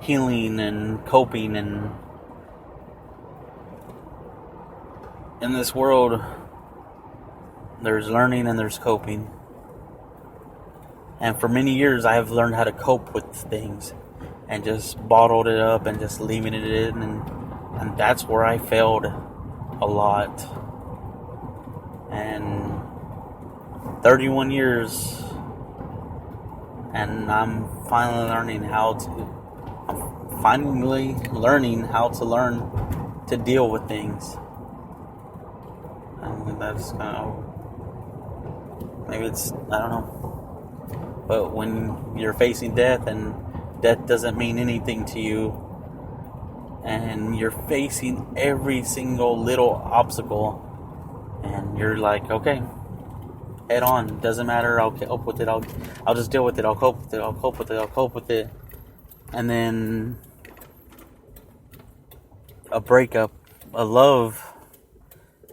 healing and coping, and in this world there's learning and there's coping. And for many years I have learned how to cope with things and just bottled it up and just leaving it in, and that's where I failed a lot. And 31 years, and I'm finally learning how to learn to deal with things. And that's kind of, maybe it's, I don't know. But when you're facing death and death doesn't mean anything to you, and you're facing every single little obstacle, and you're like, okay, head on, doesn't matter, I'll cope with it, I'll just deal with it, I'll cope with it. And then a breakup, a love,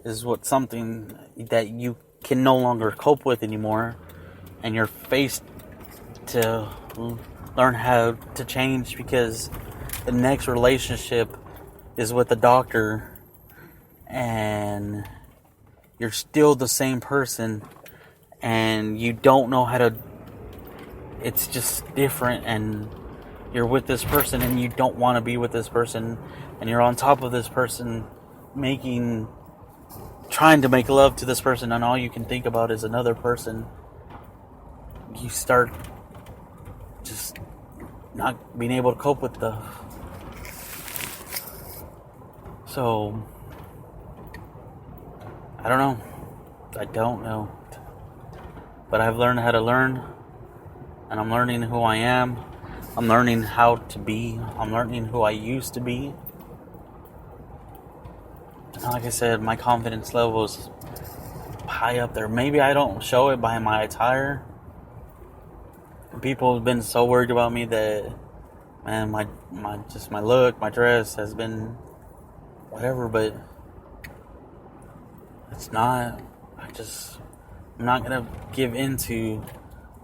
is something that you can no longer cope with anymore, and you're faced to learn how to change, because the next relationship is with the doctor, and you're still the same person, and you don't know how to, it's just different, and you're with this person and you don't want to be with this person, and you're on top of this person, trying to make love to this person, and all you can think about is another person. You start just not being able to cope with so I don't know, but I've learned how to learn, and I'm learning who I am, I'm learning how to be, I'm learning who I used to be. And like I said, my confidence level is high up there. Maybe I don't show it by my attire. People have been so worried about me that, man, my look, my dress has been whatever, but it's not. I'm not gonna give into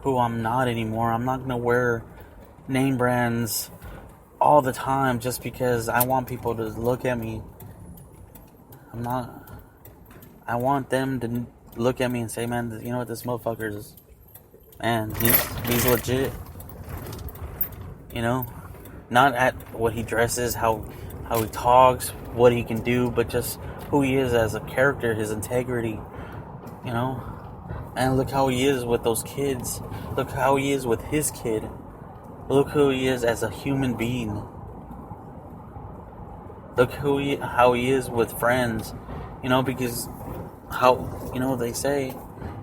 who I'm not anymore. I'm not gonna wear name brands all the time just because I want people to look at me. I want them to look at me and say, man, you know what, this motherfucker is, man, he's legit. You know? Not at what he dresses, how he talks, what he can do, but just who he is as a character, his integrity. You know? And look how he is with those kids. Look how he is with his kid. Look who he is as a human being. Look how he is with friends. You know, because they say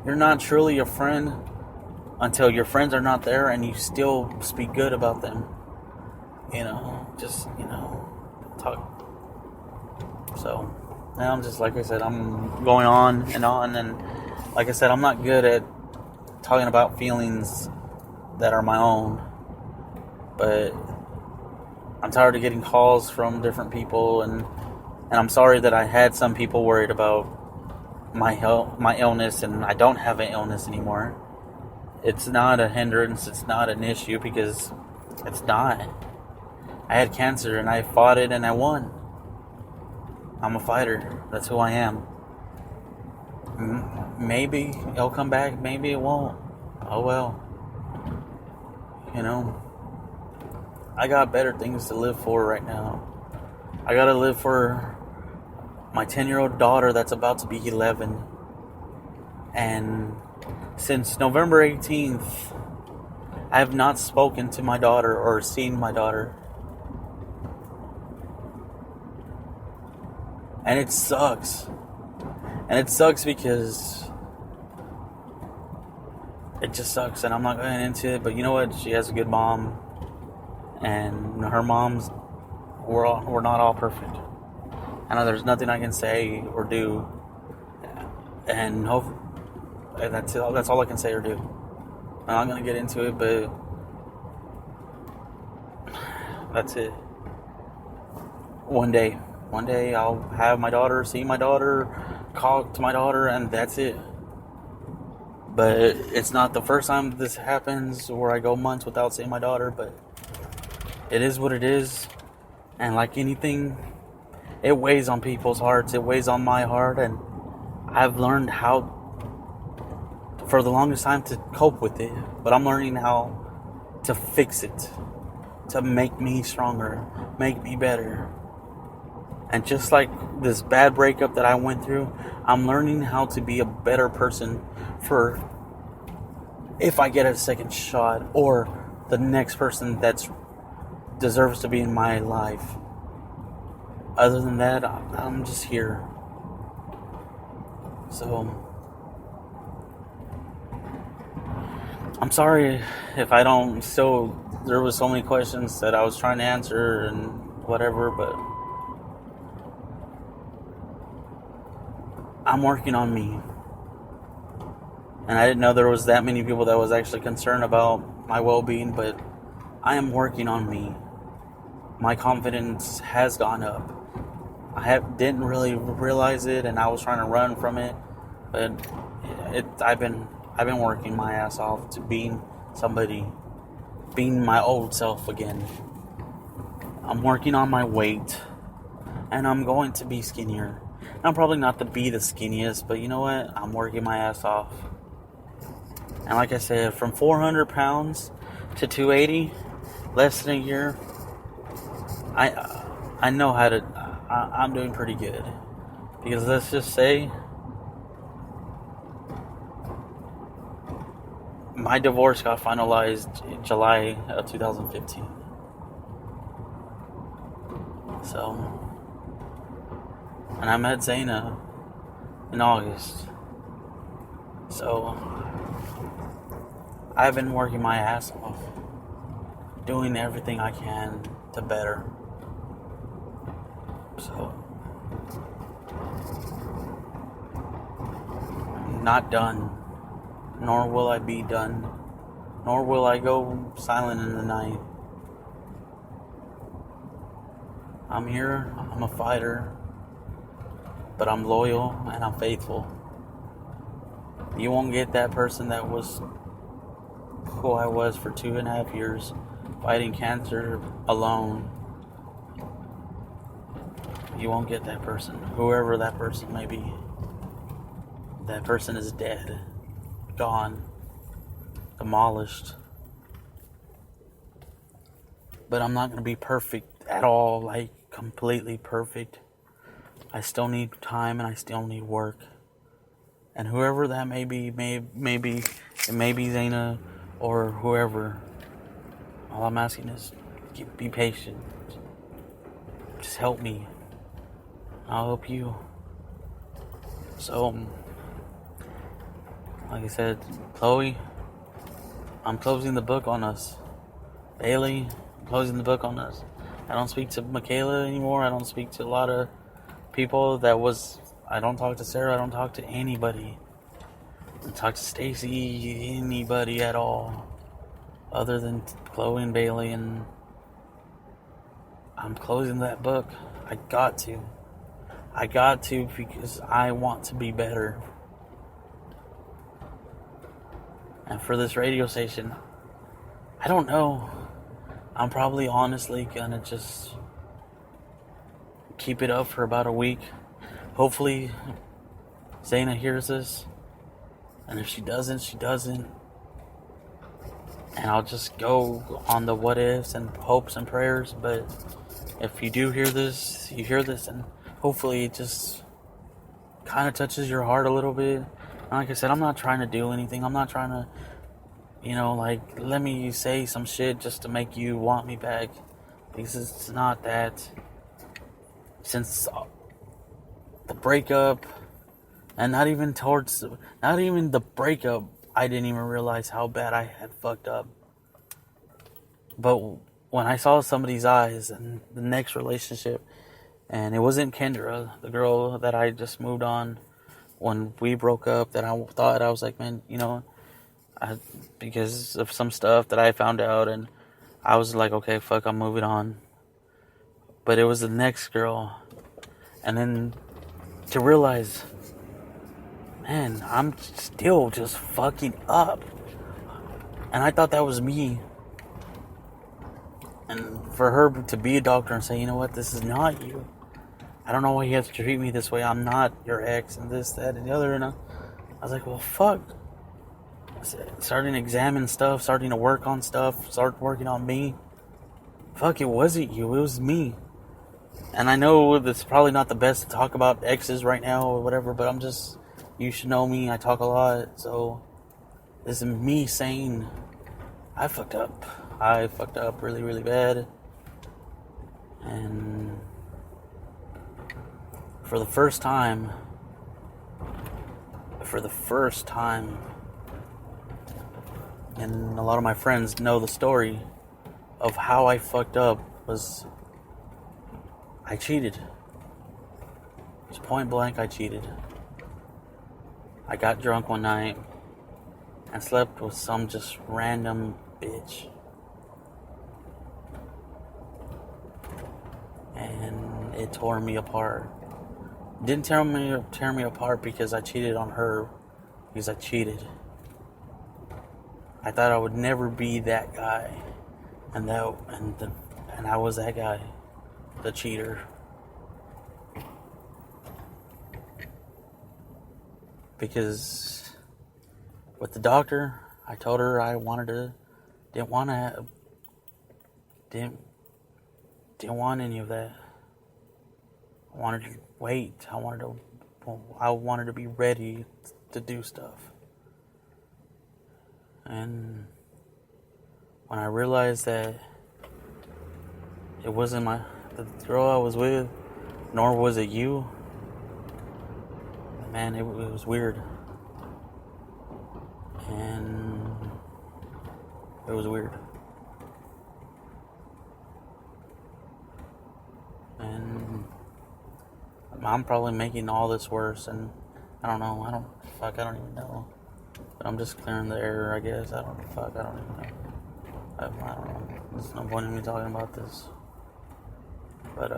you're not truly a friend until your friends are not there and you still speak good about them. You know, talk. So, now I'm just, like I said, I'm going on, and like I said, I'm not good at talking about feelings that are my own, but I'm tired of getting calls from different people, and I'm sorry that I had some people worried about my health, my illness, and I don't have an illness anymore. It's not a hindrance, it's not an issue, because it's not. I had cancer and I fought it and I won. I'm a fighter. That's who I am. Maybe it'll come back, maybe it won't. Oh well. You know, I got better things to live for right now. I gotta live for my 10-year-old daughter that's about to be 11. And since November 18th, I have not spoken to my daughter or seen my daughter. And it sucks. And it sucks because it just sucks, and I'm not going into it, but you know what? She has a good mom, and her moms, we're not all perfect. I know there's nothing I can say or do, and that's all I can say or do. I'm not going to get into it, but that's it. One day I'll have my daughter, see my daughter, call to my daughter, and that's it. But it's not the first time this happens where I go months without seeing my daughter, but it is what it is. And like anything, it weighs on people's hearts. It weighs on my heart. And I've learned how, for the longest time, to cope with it. But I'm learning how to fix it, to make me stronger, make me better. And just like this bad breakup that I went through, I'm learning how to be a better person for if I get a second shot, or the next person that deserves to be in my life. Other than that, I'm just here. So, I'm sorry if I don't there was so many questions that I was trying to answer and whatever, but I'm working on me. And I didn't know there was that many people that was actually concerned about my well-being, but I am working on me. My confidence has gone up. Didn't really realize it, and I was trying to run from it, but I've been working my ass off to being my old self again. I'm working on my weight, and I'm going to be skinnier. I'm probably not to be the skinniest, but you know what? I'm working my ass off. And like I said, from 400 pounds to 280, less than a year, I know how to. I'm doing pretty good. Because let's just say, my divorce got finalized in July of 2015. So, and I met Zaina in August. So, I've been working my ass off, doing everything I can to better. So, I'm not done, nor will I be done, nor will I go silent in the night. I'm here, I'm a fighter, but I'm loyal and I'm faithful. You won't get that person that was who I was for 2.5 years, fighting cancer alone. You won't get that person, whoever that person may be. That person is dead, gone, demolished. But I'm not going to be perfect at all, like completely perfect. I still need time and I still need work. And whoever that may be, it may be Zaina or whoever. All I'm asking is be patient. Just help me. I'll help you. So, like I said, Chloe, I'm closing the book on us. Bailey, I'm closing the book on us. I don't speak to Michaela anymore. I don't speak to a lot of people I don't talk to Sarah. I don't talk to anybody. I don't talk to Stacy, anybody at all. Other than Chloe and Bailey, and I'm closing that book. I got to because I want to be better. And for this radio station, I don't know. I'm probably honestly gonna just keep it up for about a week. Hopefully, Zaina hears this. And if she doesn't, she doesn't. And I'll just go on the what ifs and hopes and prayers. But if you do hear this, you hear this, and hopefully it just kind of touches your heart a little bit. And like I said, I'm not trying to do anything. I'm not trying to, let me say some shit just to make you want me back. Because it's not that. Since the breakup, and not even the breakup, I didn't even realize how bad I had fucked up. But when I saw somebody's eyes and the next relationship, and it wasn't Kendra, the girl that I just moved on when we broke up, that I was like, man, because of some stuff that I found out, and I was like, okay, fuck, I'm moving on. But it was the next girl, and then to realize, man, I'm still just fucking up. And I thought that was me. And for her to be a doctor and say, you know what, this is not you. I don't know why you have to treat me this way. I'm not your ex and this, that, and the other. And I was like, well, fuck. Starting to examine stuff, starting to work on stuff, start working on me. Fuck, it wasn't you. It was me. And I know it's probably not the best to talk about exes right now or whatever, but I'm just, you should know me. I talk a lot. So this is me saying, I fucked up. I fucked up really, really bad. And for the first time, and a lot of my friends know the story of how I fucked up, was I cheated. Just point blank, I cheated. I got drunk one night and slept with some just random bitch. And it tore me apart. It didn't tear me apart because I cheated on her, because I cheated. I thought I would never be that guy, and I was that guy, the cheater. Because with the doctor, I told her I didn't want any of that. I wanted to wait. I wanted to be ready to do stuff. And when I realized that it wasn't the girl I was with, nor was it you, man, it was weird. And it was weird. And I'm probably making all this worse, and I don't even know. But I'm just clearing the air, I guess. I don't even know. I don't know. There's no point in me talking about this. But,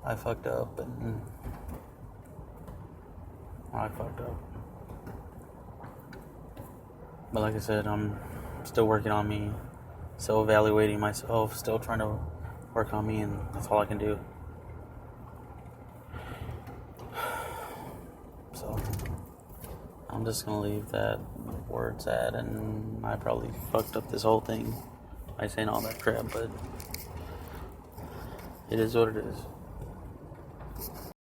I fucked up, and I fucked up. But like I said, I'm still working on me, still evaluating myself, still trying to work on me, and that's all I can do. So I'm just gonna leave that where it's at, and I probably fucked up this whole thing by saying all that crap, but it is what it is.